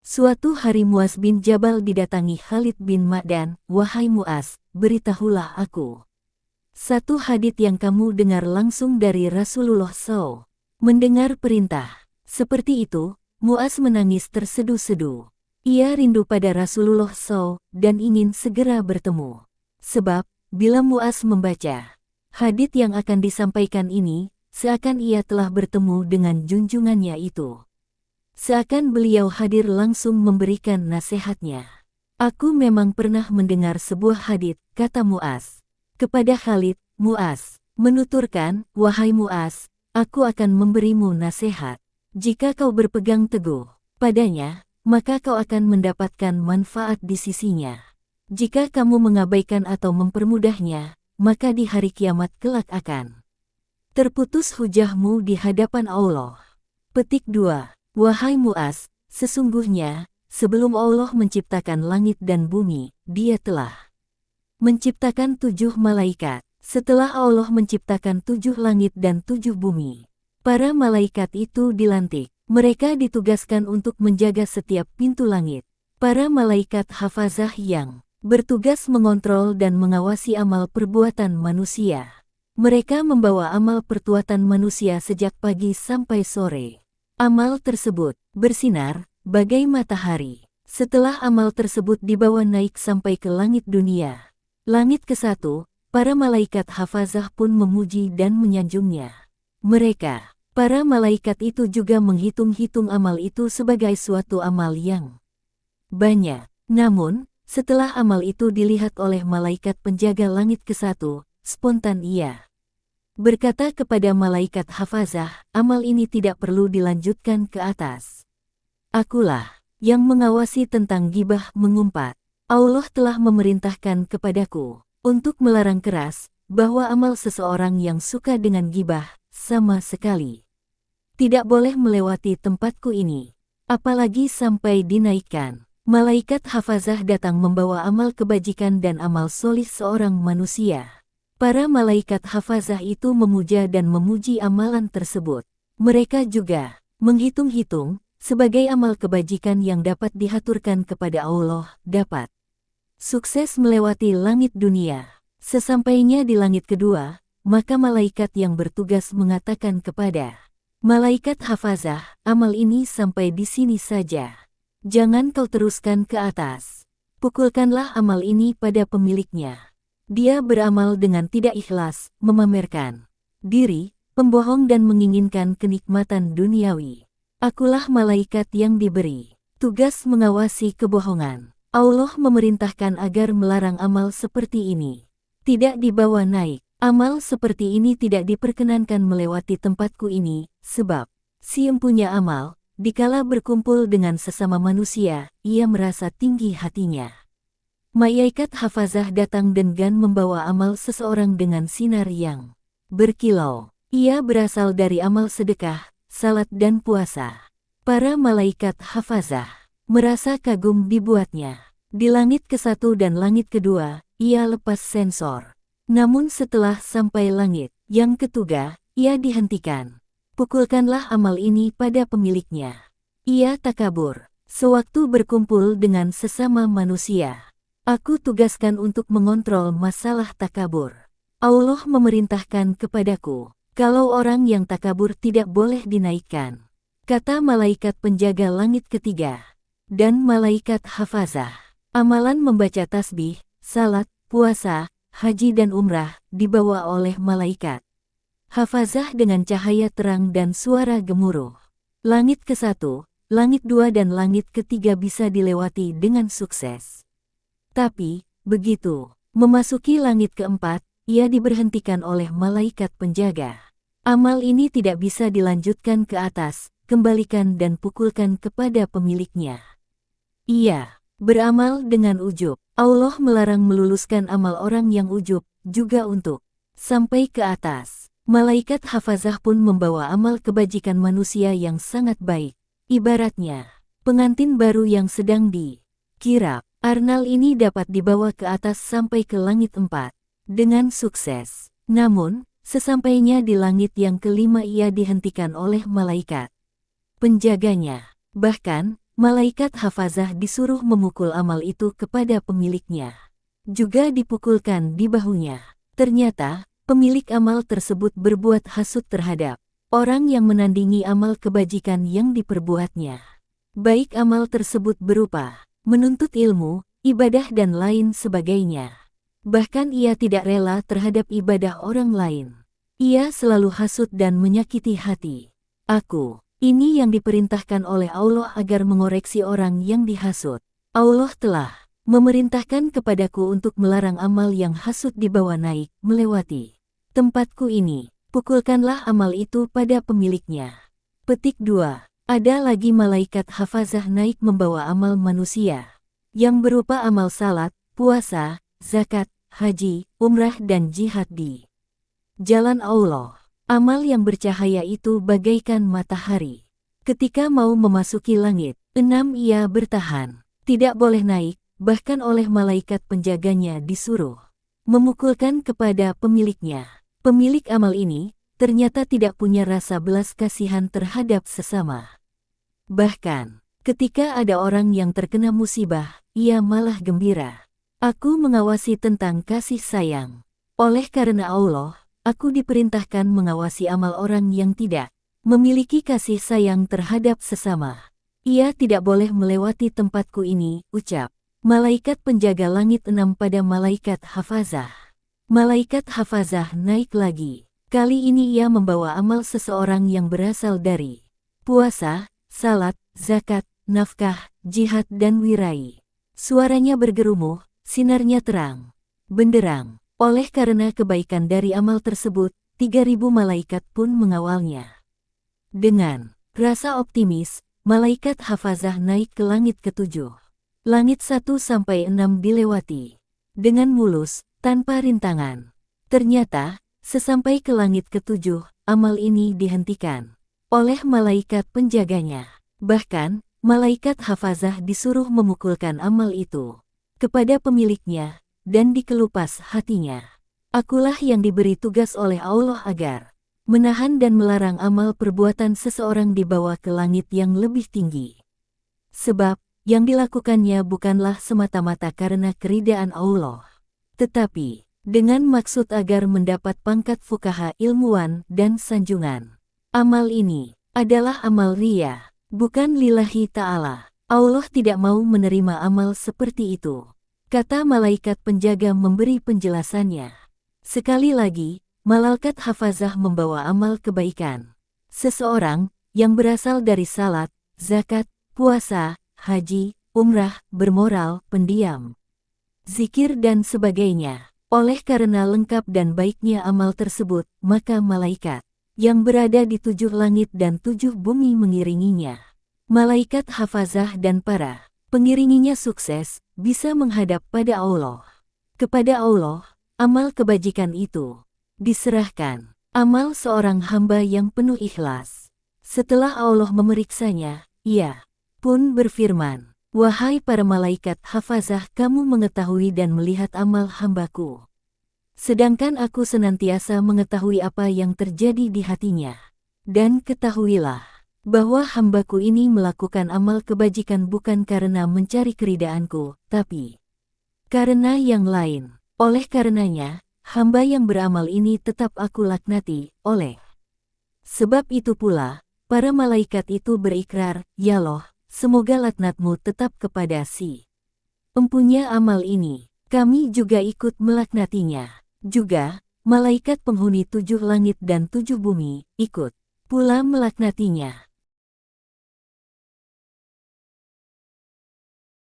Suatu hari Muaz bin Jabal didatangi Khalid bin Ma'dan, "Wahai Muaz, beritahulah aku satu hadits yang kamu dengar langsung dari Rasulullah SAW." Mendengar perintah seperti itu, Muaz menangis terseduh-seduh. Ia rindu pada Rasulullah SAW dan ingin segera bertemu. Sebab, bila Muaz membaca hadits yang akan disampaikan ini, seakan ia telah bertemu dengan junjungannya itu. Seakan beliau hadir langsung memberikan nasihatnya. "Aku memang pernah mendengar sebuah hadits," kata Muaz kepada Khalid. Muaz menuturkan, "Wahai Muaz, aku akan memberimu nasihat. Jika kau berpegang teguh padanya, maka kau akan mendapatkan manfaat di sisinya. Jika kamu mengabaikan atau mempermudahnya, maka di hari kiamat kelak akan terputus hujahmu di hadapan Allah." Petik 2. Wahai Muaz, sesungguhnya, sebelum Allah menciptakan langit dan bumi, Dia telah menciptakan 7 malaikat. Setelah Allah menciptakan 7 langit dan 7 bumi, para malaikat itu dilantik. Mereka ditugaskan untuk menjaga setiap pintu langit. Para malaikat hafazah yang bertugas mengontrol dan mengawasi amal perbuatan manusia. Mereka membawa amal perbuatan manusia sejak pagi sampai sore. Amal tersebut bersinar bagai matahari. Setelah amal tersebut dibawa naik sampai ke langit dunia, langit ke-1, para malaikat hafazah pun memuji dan menyanjungnya. Mereka, para malaikat itu juga menghitung-hitung amal itu sebagai suatu amal yang banyak. Namun, setelah amal itu dilihat oleh malaikat penjaga langit ke-1, spontan ia berkata kepada malaikat hafazah, "Amal ini tidak perlu dilanjutkan ke atas. Akulah yang mengawasi tentang gibah mengumpat. Allah telah memerintahkan kepadaku untuk melarang keras bahwa amal seseorang yang suka dengan gibah sama sekali tidak boleh melewati tempatku ini, apalagi sampai dinaikkan." Malaikat hafazah datang membawa amal kebajikan dan amal solih seorang manusia. Para malaikat hafazah itu memuja dan memuji amalan tersebut. Mereka juga menghitung-hitung sebagai amal kebajikan yang dapat dihaturkan kepada Allah, dapat sukses melewati langit dunia. Sesampainya di langit kedua, maka malaikat yang bertugas mengatakan kepada malaikat hafazah, "Amal ini sampai di sini saja. Jangan kau teruskan ke atas. Pukulkanlah amal ini pada pemiliknya. Dia beramal dengan tidak ikhlas, memamerkan diri, pembohong dan menginginkan kenikmatan duniawi. Akulah malaikat yang diberi tugas mengawasi kebohongan. Allah memerintahkan agar melarang amal seperti ini. Tidak dibawa naik. Amal seperti ini tidak diperkenankan melewati tempatku ini, sebab si empunya amal, dikala berkumpul dengan sesama manusia, ia merasa tinggi hatinya." Malaikat hafazah datang dengan membawa amal seseorang dengan sinar yang berkilau. Ia berasal dari amal sedekah, salat dan puasa. Para malaikat hafazah merasa kagum dibuatnya. Di langit ke-1 dan langit kedua, ia lepas sensor. Namun setelah sampai langit yang ketiga, ia dihentikan. Pukulkanlah amal ini pada pemiliknya. Ia takabur. Sewaktu berkumpul dengan sesama manusia, aku tugaskan untuk mengontrol masalah takabur. Allah memerintahkan kepadaku, kalau orang yang takabur tidak boleh dinaikkan. Kata malaikat penjaga langit ketiga dan malaikat hafazah. Amalan membaca tasbih, salat, puasa, haji dan umrah dibawa oleh malaikat hafazah dengan cahaya terang dan suara gemuruh. Langit ke-1, langit 2 dan langit ke-3 bisa dilewati dengan sukses. Tapi, begitu memasuki langit ke-4, ia diberhentikan oleh malaikat penjaga. Amal ini tidak bisa dilanjutkan ke atas, kembalikan dan pukulkan kepada pemiliknya. Ia beramal dengan ujub. Allah melarang meluluskan amal orang yang ujub, juga untuk sampai ke atas. Malaikat hafazah pun membawa amal kebajikan manusia yang sangat baik. Ibaratnya pengantin baru yang sedang dikirap. Arnal ini dapat dibawa ke atas sampai ke langit 4 dengan sukses. Namun, sesampainya di langit yang kelima ia dihentikan oleh malaikat penjaganya. Bahkan, malaikat hafazah disuruh memukul amal itu kepada pemiliknya. Juga dipukulkan di bahunya. Ternyata, pemilik amal tersebut berbuat hasut terhadap orang yang menandingi amal kebajikan yang diperbuatnya. Baik amal tersebut berupa menuntut ilmu, ibadah dan lain sebagainya. Bahkan ia tidak rela terhadap ibadah orang lain. Ia selalu hasut dan menyakiti hati. Aku, ini yang diperintahkan oleh Allah agar mengoreksi orang yang dihasut. Allah telah memerintahkan kepadaku untuk melarang amal yang hasut dibawa naik, melewati tempatku ini. Pukulkanlah amal itu pada pemiliknya. Petik 2. Ada lagi malaikat hafazah naik membawa amal manusia, yang berupa amal salat, puasa, zakat, haji, umrah dan jihad di jalan Allah. Amal yang bercahaya itu bagaikan matahari. Ketika mau memasuki langit, 6 ia bertahan, tidak boleh naik. Bahkan oleh malaikat penjaganya disuruh memukulkan kepada pemiliknya. Pemilik amal ini ternyata tidak punya rasa belas kasihan terhadap sesama. Bahkan, ketika ada orang yang terkena musibah, ia malah gembira. Aku mengawasi tentang kasih sayang. Oleh karena Allah, aku diperintahkan mengawasi amal orang yang tidak memiliki kasih sayang terhadap sesama. Ia tidak boleh melewati tempatku ini, ucap malaikat penjaga langit 6 pada malaikat hafazah. Malaikat hafazah naik lagi. Kali ini ia membawa amal seseorang yang berasal dari puasa, salat, zakat, nafkah, jihad dan wirai. Suaranya bergerumuh, sinarnya terang benderang. Oleh karena kebaikan dari amal tersebut, 3.000 malaikat pun mengawalnya. Dengan rasa optimis, malaikat hafazah naik ke langit ke-7. Langit 1-6 dilewati dengan mulus, tanpa rintangan. Ternyata, sesampai ke langit ke-7, amal ini dihentikan oleh malaikat penjaganya. Bahkan, malaikat hafazah disuruh memukulkan amal itu kepada pemiliknya, dan dikelupas hatinya. Akulah yang diberi tugas oleh Allah agar menahan dan melarang amal perbuatan seseorang dibawa ke langit yang lebih tinggi. Sebab, yang dilakukannya bukanlah semata-mata karena keridaan Allah, tetapi dengan maksud agar mendapat pangkat fuqaha ilmuwan dan sanjungan. Amal ini adalah amal riya, bukan lillahi ta'ala. Allah tidak mau menerima amal seperti itu, kata malaikat penjaga memberi penjelasannya. Sekali lagi, malaikat hafazah membawa amal kebaikan seseorang yang berasal dari salat, zakat, puasa, haji, umrah, bermoral, pendiam, zikir dan sebagainya. Oleh karena lengkap dan baiknya amal tersebut, maka malaikat yang berada di 7 langit dan 7 bumi mengiringinya. Malaikat hafazah dan para pengiringinya sukses, bisa menghadap pada Allah. Kepada Allah, amal kebajikan itu diserahkan. Amal seorang hamba yang penuh ikhlas. Setelah Allah memeriksanya, ia pun berfirman, "Wahai para malaikat hafazah, kamu mengetahui dan melihat amal hambaku. Sedangkan aku senantiasa mengetahui apa yang terjadi di hatinya. Dan ketahuilah bahwa hambaku ini melakukan amal kebajikan bukan karena mencari keridaanku, tapi karena yang lain. Oleh karenanya, hamba yang beramal ini tetap aku laknati. Oleh sebab itu pula, para malaikat itu berikrar, Ya Allah, semoga laknatmu tetap kepada si empunya amal ini. Kami juga ikut melaknatinya. Juga, malaikat penghuni 7 langit dan 7 bumi, ikut pula melaknatinya.